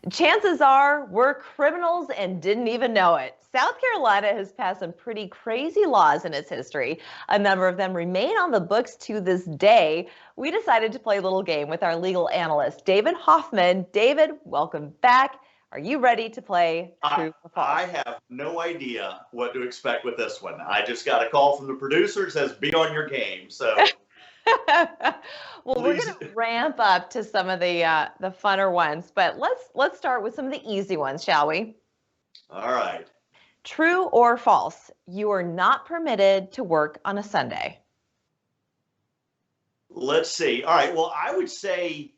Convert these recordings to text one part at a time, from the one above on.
Chances are we're criminals and didn't even know it. South Carolina has passed some pretty crazy laws in its history. A number of them remain on the books to this day. We decided to play a little game with our legal analyst, David Hoffman. David, welcome back. Are you ready to play True or False? I have no idea what to expect with this one. I just got a call from the producer that says, be on your game. So. Well, we're going to ramp up to some of the funner ones, but let's start with some of the easy ones, shall we? All right. True or false? You are not permitted to work on a Sunday. Let's see. All right. Well, I would say,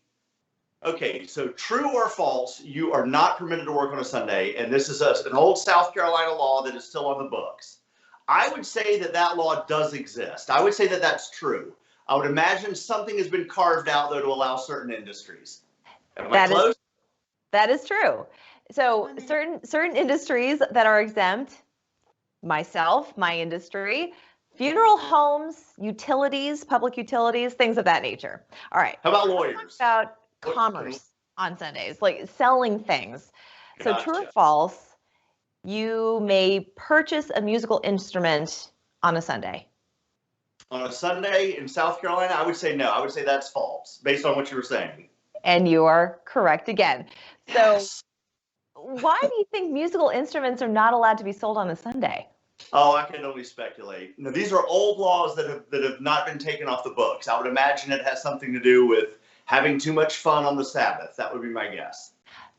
okay, so true or false, you are not permitted to work on a Sunday, and this is an old South Carolina law that is still on the books. I would say that law does exist. I would say that that's true. I would imagine something has been carved out, though, to allow certain industries. Am I close? That is true. So certain industries that are exempt, myself, my industry, funeral homes, utilities, public utilities, things of that nature. All right. How about lawyers? About commerce on Sundays, like selling things. So Gotcha. true or false, you may purchase a musical instrument on a Sunday. On a Sunday in South Carolina, I would say no. I would say that's false, based on what you were saying. And you are correct again. So Yes. why do you think musical instruments are not allowed to be sold on a Sunday? Oh, I can only speculate. No, these are old laws that have not been taken off the books. I would imagine it has something to do with having too much fun on the Sabbath. That would be my guess.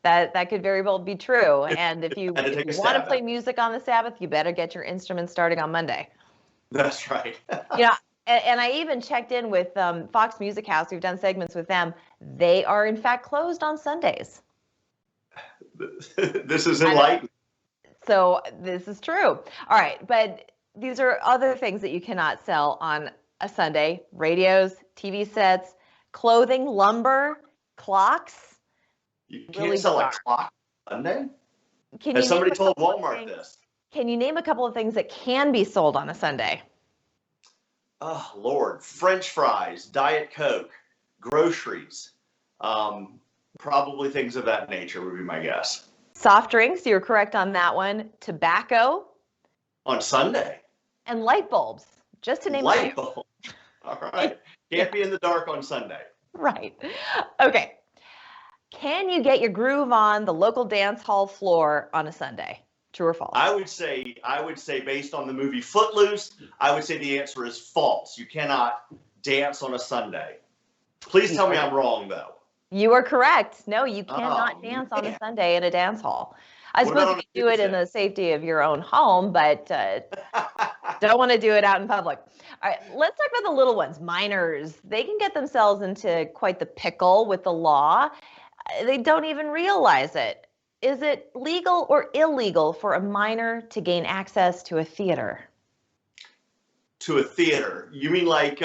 That could very well be true. And if you want to play music on the Sabbath, you better get your instruments starting on Monday. That's right. And I even checked in with Fox Music House. We've done segments with them. They are, in fact, closed on Sundays. This is enlightening. So this is true. All right. But these are other things that you cannot sell on a Sunday. Radios, TV sets, clothing, lumber, clocks. You can't sell a clock on Sunday? Has somebody told Walmart this? Can you name a couple of things that can be sold on a Sunday? Oh, Lord. French fries, Diet Coke, groceries, probably things of that nature would be my guess. Soft drinks, you're correct on that one. Tobacco. On Sunday. And light bulbs, just to name a few. Light bulb. All right. Can't be in the dark on Sunday. Right. Okay. Can you get your groove on the local dance hall floor on a Sunday? True or false? I would say based on the movie Footloose, I would say the answer is false. You cannot dance on a Sunday. Please tell me I'm wrong, though. You are correct. No, you cannot dance on a Sunday in a dance hall. I suppose you can do it in the safety of your own home, but don't want to do it out in public. All right, let's talk about the little ones, minors. They can get themselves into quite the pickle with the law. They don't even realize it. Is it legal or illegal for a minor to gain access to a theater? To a theater? You mean like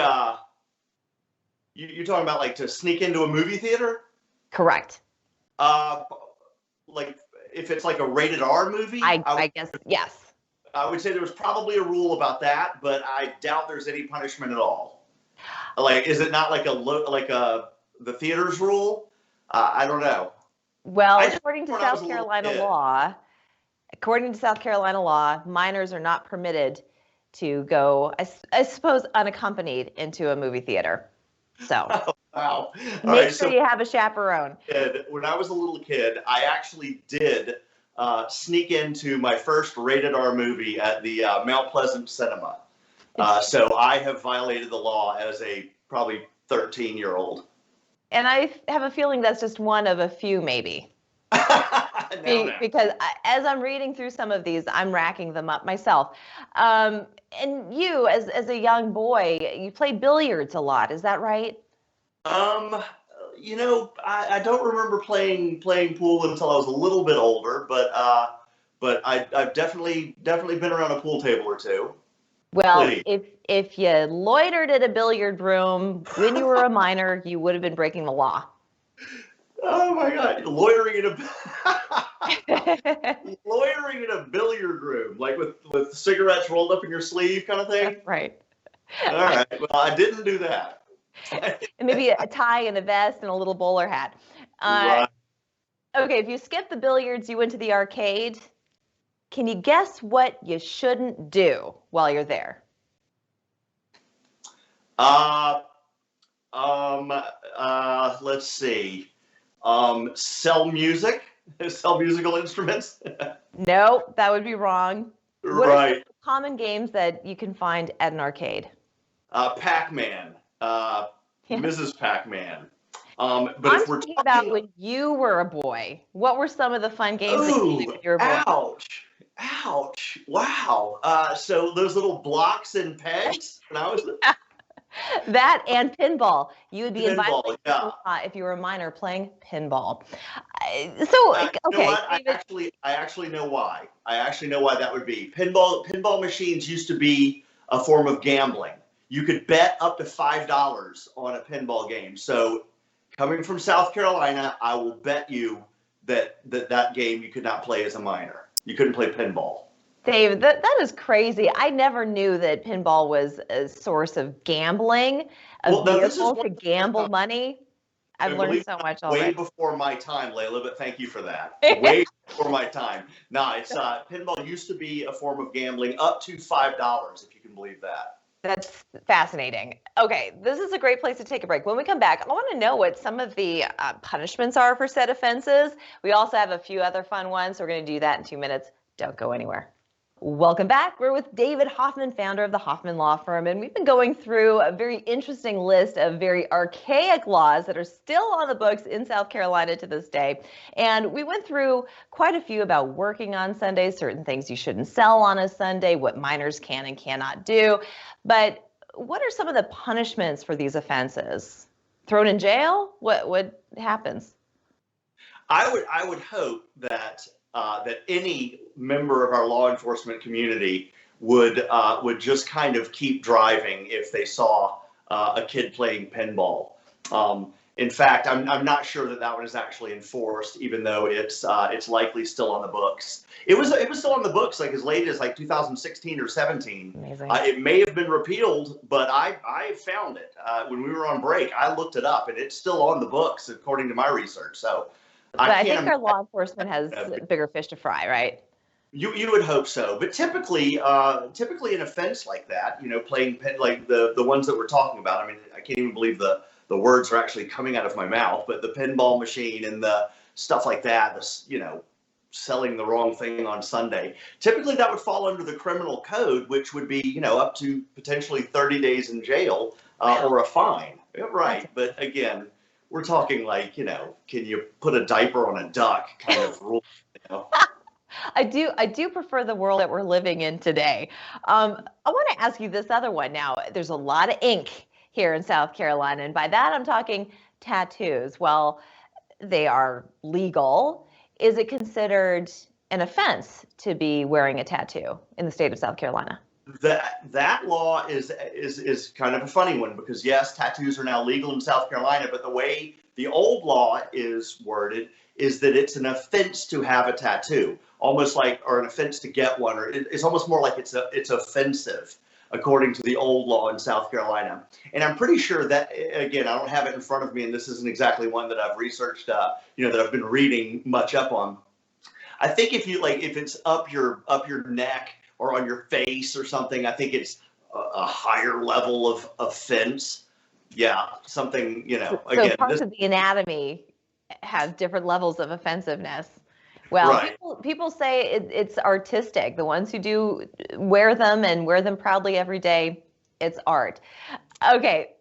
you're talking about like to sneak into a movie theater? Correct. Like if it's like a rated R movie? I guess, yes. I would say there was probably a rule about that, but I doubt there's any punishment at all. Like, is it not like the theater's rule? I don't know. Well, according to South Carolina law, minors are not permitted to go, I suppose, unaccompanied into a movie theater. So, oh, wow. Make sure you have a chaperone. When I was a little kid, I actually did sneak into my first rated R movie at the Mount Pleasant Cinema. So I have violated the law as a probably 13-year-old. And I have a feeling that's just one of a few, maybe. No. Because as I'm reading through some of these, I'm racking them up myself. And you, as a young boy, you played billiards a lot. Is that right? I don't remember playing pool until I was a little bit older, but I've definitely been around a pool table or two. Well, if you loitered at a billiard room when you were a minor, you would have been breaking the law. Oh my God! Loitering in a billiard room, like with cigarettes rolled up in your sleeve, kind of thing. Right. All right. Well, I didn't do that. And maybe a tie and a vest and a little bowler hat. Right. Okay, if you skip the billiards, you went to the arcade. Can you guess what you shouldn't do while you're there? Uh, let's see. Sell music, sell musical instruments. No, that would be wrong. What are some Right. common games that you can find at an arcade? Pac-Man, Mrs. Pac-Man. But I'm if we're talking about talking, when you were a boy. What were some of the fun games that you played ooh, when you were a boy? ouch, ouch, wow. So those little blocks and pegs, when I was That and pinball. You would be in pinball, violation yeah. of law if you were a minor playing pinball. So, You know okay, what? David. I actually know why. I actually know why that would be. Pinball machines used to be a form of gambling. You could bet up to $5 on a pinball game. So, coming from South Carolina, I will bet you that game you could not play as a minor. You couldn't play pinball. Dave, that is crazy. I never knew that pinball was a source of gambling, a Well, now this is vehicle one to of the first gamble money. I've and learned believe it so or much not, way already. before my time, Leyla, but thank you for that. Way before my time. No, it's pinball used to be a form of gambling up to $5, if you can believe that. That's fascinating. Okay, this is a great place to take a break. When we come back, I want to know what some of the punishments are for said offenses. We also have a few other fun ones, so we're going to do that in 2 minutes. Don't go anywhere. Welcome back. We're with David Hoffman, founder of the Hoffman Law Firm, and we've been going through a very interesting list of very archaic laws that are still on the books in South Carolina to this day. And we went through quite a few about working on Sundays, certain things you shouldn't sell on a Sunday, what minors can and cannot do. But what are some of the punishments for these offenses? Thrown in jail? What happens? I would hope that that any member of our law enforcement community would just kind of keep driving if they saw a kid playing pinball. In fact, I'm not sure that one is actually enforced, even though it's likely still on the books. It was still on the books like as late as like 2016 or 17. Amazing. It may have been repealed, but I found it when we were on break. I looked it up, and it's still on the books according to my research. So But I can't think our law enforcement has bigger fish to fry, right? You would hope so, but typically an offense like that, playing like the ones that we're talking about. I mean, I can't even believe the words are actually coming out of my mouth. But the pinball machine and the stuff like that, selling the wrong thing on Sunday. Typically, that would fall under the criminal code, which would be up to potentially 30 days in jail or a fine. Right, but again, we're talking like can you put a diaper on a duck kind of rule. I do prefer the world that we're living in today. I want to ask you this other one. Now, there's a lot of ink here in South Carolina, and by that I'm talking tattoos. Well, they are legal. Is it considered an offense to be wearing a tattoo in the state of South Carolina? That law is kind of a funny one because yes, tattoos are now legal in South Carolina, but the way the old law is worded is that it's an offense to have a tattoo, almost like, or an offense to get one, or it's almost more like it's offensive according to the old law in South Carolina. And I'm pretty sure that, again, I don't have it in front of me, and this isn't exactly one that I've researched, that I've been reading much up on. I think if it's up your neck or on your face or something, I think it's a higher level of offense. Yeah, something, So again. parts of the anatomy have different levels of offensiveness. Well, Right. people say it's artistic. The ones who do wear them and wear them proudly every day, it's art. Okay,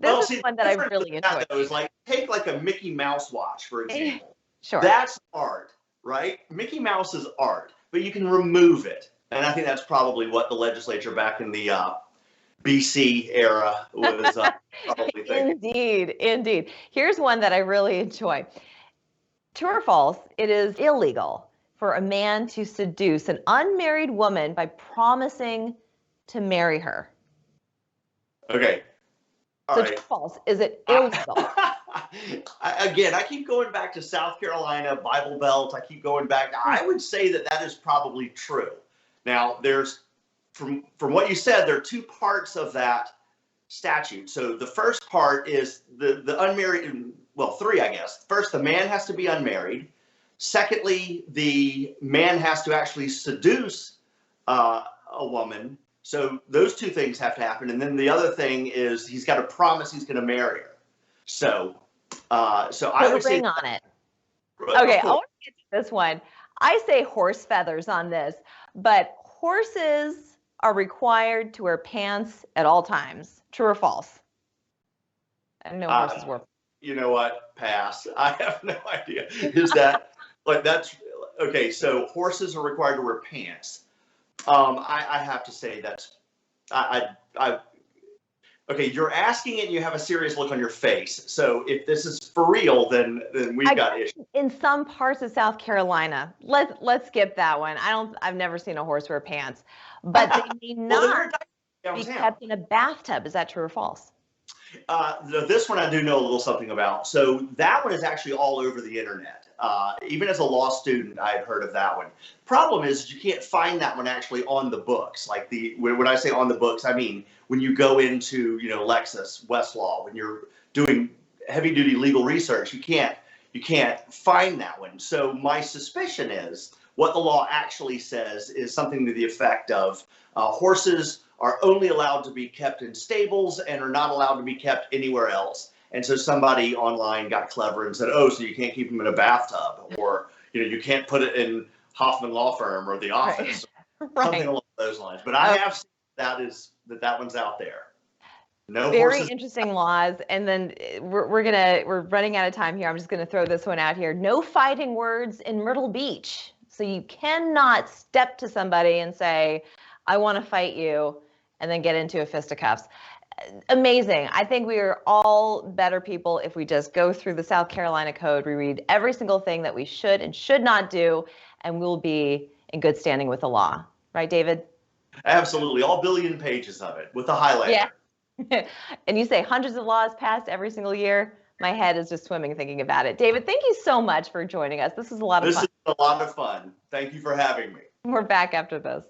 this is one that I really enjoy. Though, is like take like a Mickey Mouse watch, for example. Sure. That's art, right? Mickey Mouse is art, but you can remove it. And I think that's probably what the legislature back in the BC era was probably thinking. Indeed. Here's one that I really enjoy. True or false, it is illegal for a man to seduce an unmarried woman by promising to marry her. Okay. All right. True or false, is it illegal? Again, I keep going back to South Carolina, Bible Belt. I keep going back. I would say that is probably true. Now, there's from what you said, there are two parts of that statute. So the first part is the unmarried. well, three, I guess. First, the man has to be unmarried. Secondly, the man has to actually seduce a woman. So those two things have to happen. And then the other thing is he's got to promise he's going to marry her. So, I would say ring on it. Okay, I want to get to this one. I say horse feathers on this, but horses are required to wear pants at all times. True or false? I don't know horses wear. You know what? Pass. I have no idea. Is that like that's okay? So horses are required to wear pants. I have to say that's okay. You're asking it and you have a serious look on your face. So if this is for real, then we've got issues. In some parts of South Carolina, let's skip that one. I've never seen a horse wear pants, but they may not be kept in a bathtub. Is that true or false? This one I do know a little something about. So that one is actually all over the internet. Even as a law student, I had heard of that one. Problem is you can't find that one actually on the books. Like when I say on the books, I mean when you go into Lexis, Westlaw, when you're doing heavy duty legal research, you can't find that one. So my suspicion is what the law actually says is something to the effect of horses are only allowed to be kept in stables and are not allowed to be kept anywhere else. And so somebody online got clever and said, oh, so you can't keep them in a bathtub, or you can't put it in Hoffman Law Firm or the office, right. Something along those lines. But I have seen that one's out there. No very horses. Interesting laws. And then we're running out of time here. I'm just gonna throw this one out here. No fighting words in Myrtle Beach. So you cannot step to somebody and say, I want to fight you, and then get into a fisticuffs. Amazing. I think we are all better people if we just go through the South Carolina code. We read every single thing that we should and should not do, and we'll be in good standing with the law. Right, David? Absolutely. All billion pages of it with the highlighter. Yeah. And you say hundreds of laws passed every single year. My head is just swimming thinking about it. David, thank you so much for joining us. This was a lot of fun. This is a lot of fun. Thank you for having me. We're back after this.